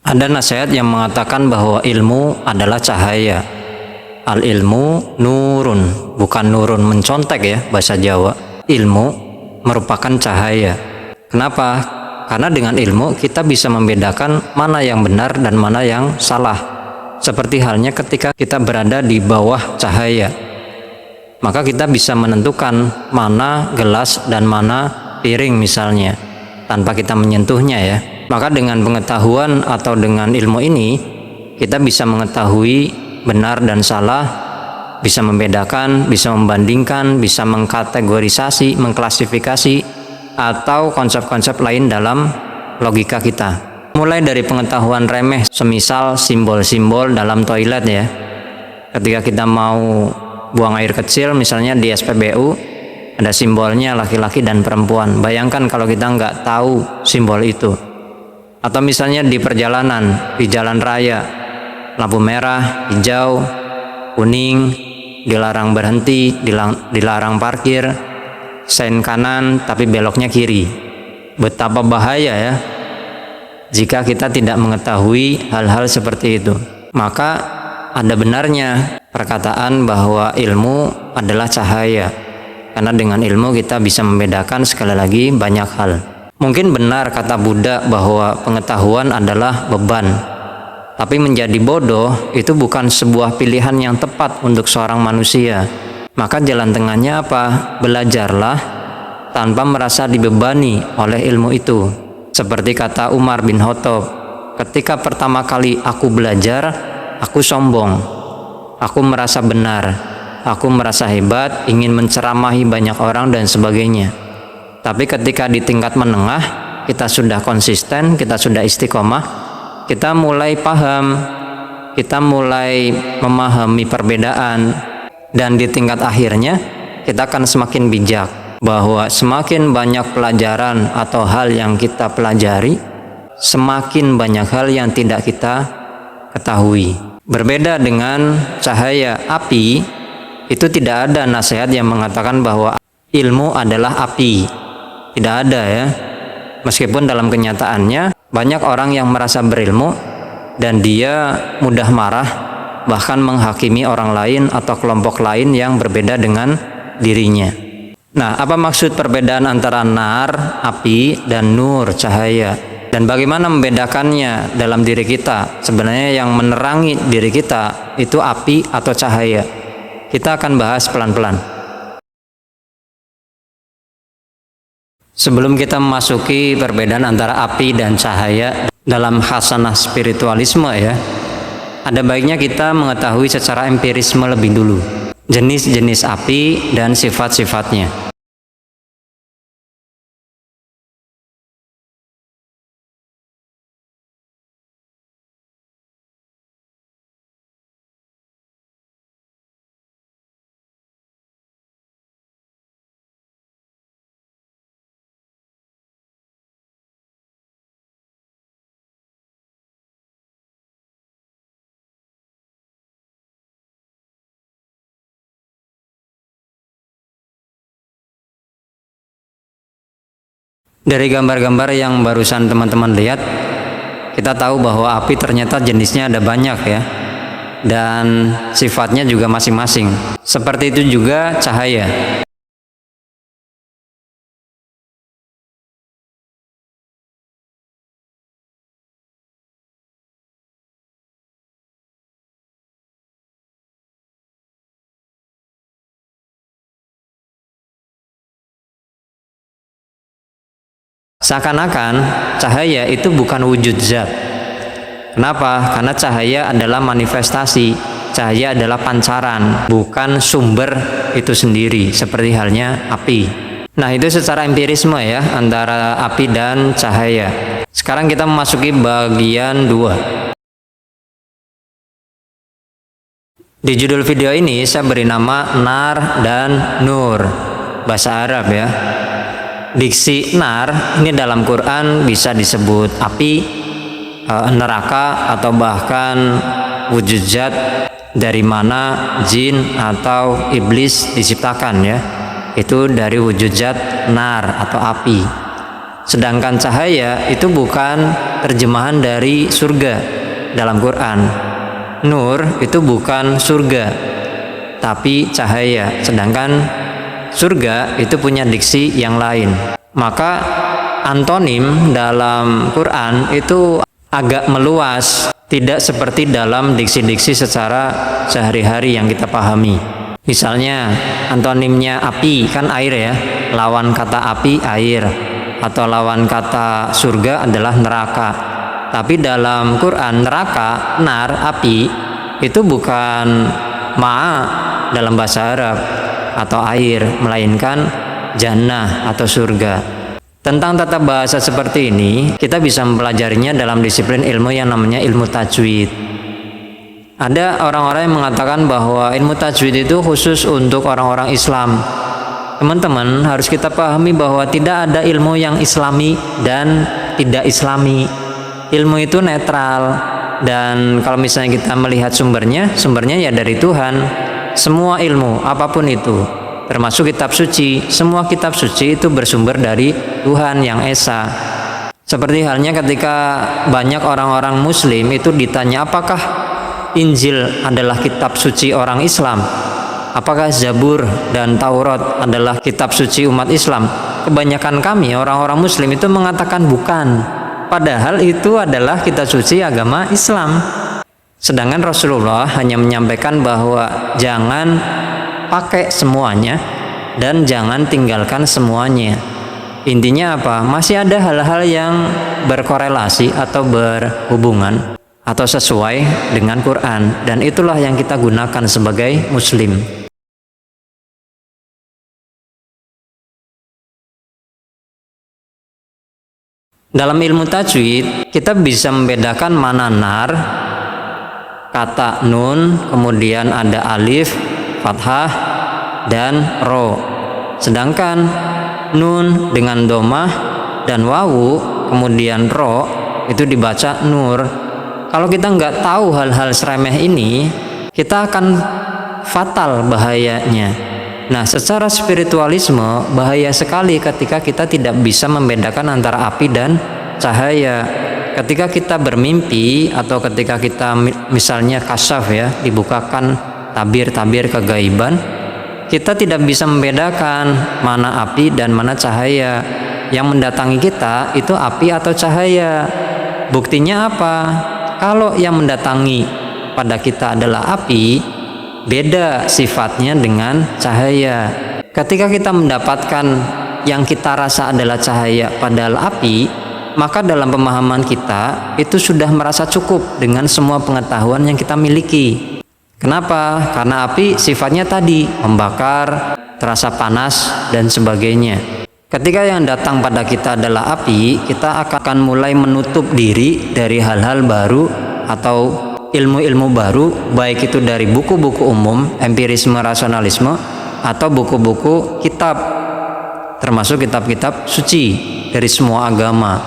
Ada nasihat yang mengatakan bahwa ilmu adalah cahaya. Al ilmu nurun, bukan nurun mencontek ya bahasa Jawa. Ilmu merupakan cahaya. Kenapa? Karena dengan ilmu kita bisa membedakan mana yang benar dan mana yang salah. Seperti halnya ketika kita berada di bawah cahaya, maka kita bisa menentukan mana gelas dan mana piring misalnya, tanpa kita menyentuhnya ya. Maka dengan pengetahuan atau dengan ilmu ini, kita bisa mengetahui benar dan salah, bisa membedakan, bisa membandingkan, bisa mengkategorisasi, mengklasifikasi, atau konsep-konsep lain dalam logika kita. Mulai dari pengetahuan remeh, semisal simbol-simbol dalam toilet ya. Ketika kita mau buang air kecil, misalnya di SPBU, ada simbolnya laki-laki dan perempuan. Bayangkan kalau kita nggak tahu simbol itu. Atau misalnya di perjalanan, di jalan raya, lampu merah, hijau, kuning, dilarang berhenti, dilarang parkir, sen kanan tapi beloknya kiri. Betapa bahaya ya jika kita tidak mengetahui hal-hal seperti itu. Maka ada benarnya perkataan bahwa ilmu adalah cahaya, karena dengan ilmu kita bisa membedakan sekali lagi banyak hal. Mungkin benar kata Buddha bahwa pengetahuan adalah beban, tapi menjadi bodoh itu bukan sebuah pilihan yang tepat untuk seorang manusia. Maka jalan tengahnya apa? Belajarlah tanpa merasa dibebani oleh ilmu itu. Seperti kata Umar bin Khattab, ketika pertama kali aku belajar, aku sombong, aku merasa benar, aku merasa hebat, ingin menceramahi banyak orang dan sebagainya. Tapi ketika di tingkat menengah, kita sudah konsisten, kita sudah istiqomah, kita mulai paham, kita mulai memahami perbedaan, dan di tingkat akhirnya kita akan semakin bijak, bahwa semakin banyak pelajaran atau hal yang kita pelajari, semakin banyak hal yang tidak kita ketahui. Berbeda dengan cahaya api, itu tidak ada nasihat yang mengatakan bahwa ilmu adalah api. Tidak ada ya. Meskipun dalam kenyataannya banyak orang yang merasa berilmu dan dia mudah marah, bahkan menghakimi orang lain atau kelompok lain yang berbeda dengan dirinya. Nah, apa maksud perbedaan antara nar, api, dan nur, cahaya? Dan bagaimana membedakannya dalam diri kita? Sebenarnya yang menerangi diri kita itu api atau cahaya. Kita akan bahas pelan-pelan. Sebelum kita memasuki perbedaan antara api dan cahaya dalam khasanah spiritualisme ya, ada baiknya kita mengetahui secara empirisme lebih dulu jenis-jenis api dan sifat-sifatnya. Dari gambar-gambar yang barusan teman-teman lihat, kita tahu bahwa api ternyata jenisnya ada banyak ya, dan sifatnya juga masing-masing. Seperti itu juga cahaya. Seakan-akan cahaya itu bukan wujud zat. Kenapa? Karena cahaya adalah manifestasi, cahaya adalah pancaran, bukan sumber itu sendiri, seperti halnya api. Nah, itu secara empirisme ya, antara api dan cahaya. Sekarang kita memasuki bagian 2. Di judul video ini saya beri nama nar dan nur, bahasa Arab ya. Diksi nar ini dalam Quran bisa disebut api, neraka, atau bahkan wujud zat dari mana jin atau iblis diciptakan ya. Itu dari wujud zat nar atau api. Sedangkan cahaya itu bukan terjemahan dari surga dalam Quran. Nur itu bukan surga, tapi cahaya. Sedangkan surga itu punya diksi yang lain. Maka antonim dalam Quran itu agak meluas, tidak seperti dalam diksi-diksi secara sehari-hari yang kita pahami. Misalnya antonimnya api kan air ya, lawan kata api air, atau lawan kata surga adalah neraka. Tapi dalam Quran neraka, nar, api itu bukan ma'a dalam bahasa Arab atau air, melainkan jannah atau surga. Tentang tata bahasa seperti ini kita bisa mempelajarinya dalam disiplin ilmu yang namanya ilmu tajwid. Ada orang-orang yang mengatakan bahwa ilmu tajwid itu khusus untuk orang-orang Islam. Teman-teman, harus kita pahami bahwa tidak ada ilmu yang islami dan tidak islami. Ilmu itu netral, dan kalau misalnya kita melihat sumbernya ya dari Tuhan. Semua ilmu apapun itu, termasuk kitab suci, semua kitab suci itu bersumber dari Tuhan yang Esa. Seperti halnya ketika banyak orang-orang muslim itu ditanya apakah Injil adalah kitab suci orang Islam, apakah Zabur dan Taurat adalah kitab suci umat Islam. Kebanyakan kami orang-orang muslim itu mengatakan bukan, padahal itu adalah kitab suci agama Islam. Sedangkan Rasulullah hanya menyampaikan bahwa jangan pakai semuanya dan jangan tinggalkan semuanya. Intinya apa? Masih ada hal-hal yang berkorelasi atau berhubungan atau sesuai dengan Quran, dan itulah yang kita gunakan sebagai muslim. Dalam ilmu tajwid kita bisa membedakan mana nar, kata nun, kemudian ada alif, fathah, dan ro. Sedangkan nun dengan domah dan wawu, kemudian ro, itu dibaca nur. Kalau kita nggak tahu hal-hal seremeh ini, kita akan fatal bahayanya. Nah, secara spiritualisme bahaya sekali ketika kita tidak bisa membedakan antara api dan cahaya. Ketika kita bermimpi atau ketika kita misalnya kasyaf ya, dibukakan tabir-tabir kegaiban, kita tidak bisa membedakan mana api dan mana cahaya. Yang mendatangi kita itu api atau cahaya. Buktinya apa? Kalau yang mendatangi pada kita adalah api, beda sifatnya dengan cahaya. Ketika kita mendapatkan yang kita rasa adalah cahaya padahal api, maka dalam pemahaman kita itu sudah merasa cukup dengan semua pengetahuan yang kita miliki. Kenapa? Karena api sifatnya tadi membakar, terasa panas dan sebagainya. Ketika yang datang pada kita adalah api, kita akan mulai menutup diri dari hal-hal baru atau ilmu-ilmu baru, baik itu dari buku-buku umum, empirisme, rasionalisme, atau buku-buku kitab, termasuk kitab-kitab suci dari semua agama.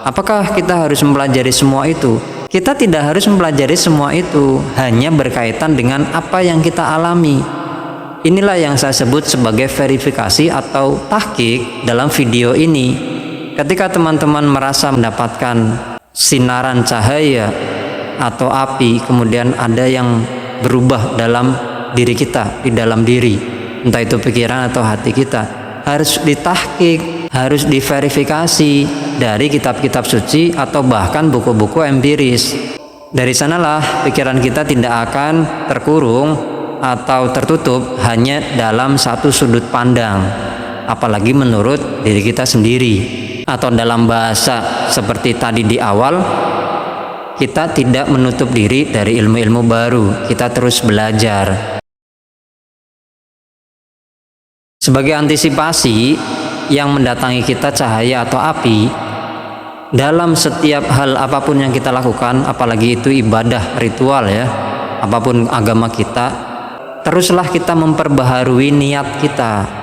Apakah kita harus mempelajari semua itu? Kita tidak harus mempelajari semua itu, hanya berkaitan dengan apa yang kita alami. Inilah yang saya sebut sebagai verifikasi atau tahqiq dalam video ini. Ketika teman-teman merasa mendapatkan sinaran cahaya atau api, kemudian ada yang berubah dalam diri kita, di dalam diri, entah itu pikiran atau hati kita, harus ditahqiq, harus diverifikasi dari kitab-kitab suci atau bahkan buku-buku empiris. Dari sanalah pikiran kita tidak akan terkurung atau tertutup hanya dalam satu sudut pandang, apalagi menurut diri kita sendiri. Atau dalam bahasa seperti tadi di awal, kita tidak menutup diri dari ilmu-ilmu baru, kita terus belajar. Sebagai antisipasi yang mendatangi kita cahaya atau api, dalam setiap hal apapun yang kita lakukan, apalagi itu ibadah ritual ya, apapun agama kita, teruslah kita memperbaharui niat kita.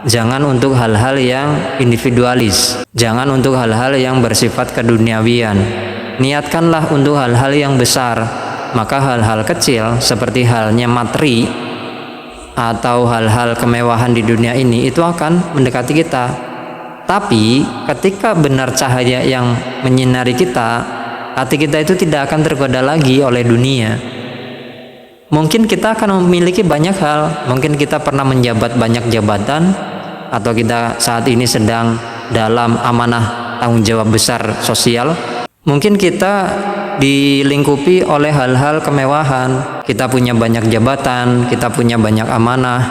Jangan untuk hal-hal yang individualis, jangan untuk hal-hal yang bersifat keduniawian. Niatkanlah untuk hal-hal yang besar. Maka hal-hal kecil seperti halnya materi atau hal-hal kemewahan di dunia ini itu akan mendekati kita. Tapi ketika benar cahaya yang menyinari kita, hati kita itu tidak akan tergoda lagi oleh dunia. Mungkin kita akan memiliki banyak hal, mungkin kita pernah menjabat banyak jabatan, atau kita saat ini sedang dalam amanah tanggung jawab besar sosial. Mungkin kita dilingkupi oleh hal-hal kemewahan, kita punya banyak jabatan, kita punya banyak amanah,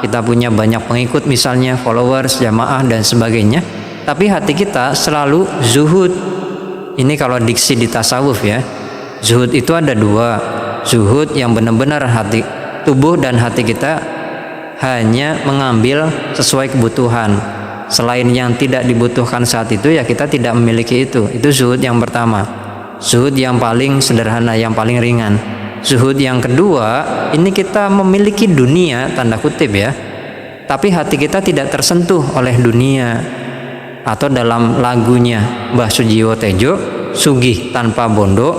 kita punya banyak pengikut misalnya, followers, jamaah dan sebagainya. Tapi hati kita selalu zuhud. Ini kalau diksi di tasawuf ya. Zuhud itu ada dua. Zuhud yang benar-benar hati, tubuh dan hati kita hanya mengambil sesuai kebutuhan. Selain yang tidak dibutuhkan saat itu, ya kita tidak memiliki itu. Itu zuhud yang pertama. Zuhud yang paling sederhana, yang paling ringan. Zuhud yang kedua, ini kita memiliki dunia, tanda kutip ya, tapi hati kita tidak tersentuh oleh dunia. Atau dalam lagunya Mbah Sujiwo Tejo, sugih tanpa bondo,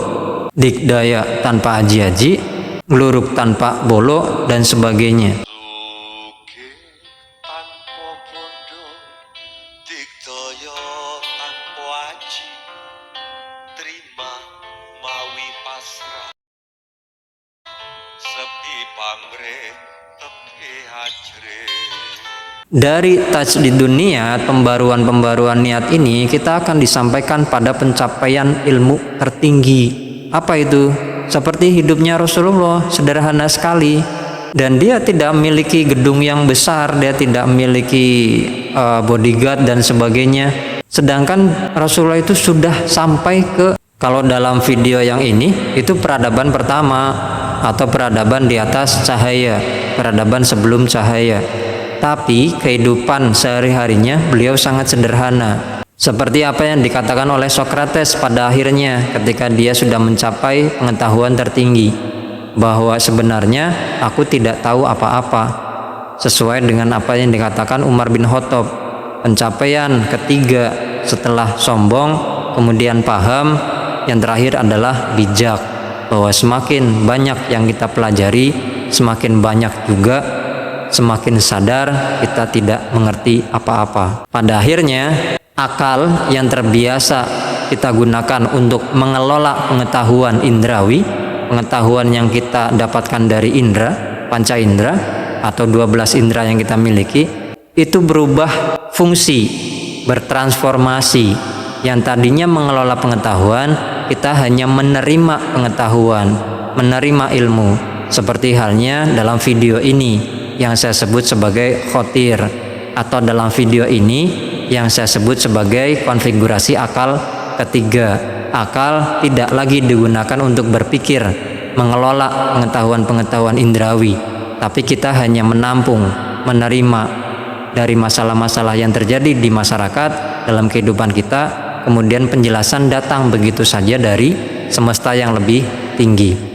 dikdaya tanpa aji-aji, ngluruk tanpa bolo dan sebagainya. Dikdaya tanpa aji, terima mawi pasrah, sepi pamre tepi hajre. Dari tajdid niat, pembaruan niat ini kita akan disampaikan pada pencapaian ilmu tertinggi. Apa itu? Seperti hidupnya Rasulullah, sederhana sekali. Dan dia tidak memiliki gedung yang besar, dia tidak memiliki bodyguard dan sebagainya. Sedangkan Rasulullah itu sudah sampai ke, kalau dalam video yang ini, itu peradaban pertama atau peradaban di atas cahaya, peradaban sebelum cahaya. Tapi kehidupan sehari-harinya beliau sangat sederhana. Seperti apa yang dikatakan oleh Sokrates pada akhirnya ketika dia sudah mencapai pengetahuan tertinggi, bahwa sebenarnya aku tidak tahu apa-apa, sesuai dengan apa yang dikatakan Umar bin Khattab. Pencapaian ketiga setelah sombong, kemudian paham, yang terakhir adalah bijak, bahwa semakin banyak yang kita pelajari, semakin banyak juga semakin sadar kita tidak mengerti apa-apa. Pada akhirnya akal yang terbiasa kita gunakan untuk mengelola pengetahuan indrawi, pengetahuan yang kita dapatkan dari indera, panca indera atau 12 indera yang kita miliki, itu berubah fungsi, bertransformasi. Yang tadinya mengelola pengetahuan, kita hanya menerima pengetahuan, menerima ilmu. Seperti halnya dalam video ini yang saya sebut sebagai khotir, atau dalam video ini yang saya sebut sebagai konfigurasi akal ketiga. Akal tidak lagi digunakan untuk berpikir, mengelola pengetahuan-pengetahuan indrawi, tapi kita hanya menampung, menerima dari masalah-masalah yang terjadi di masyarakat dalam kehidupan kita, kemudian penjelasan datang begitu saja dari semesta yang lebih tinggi.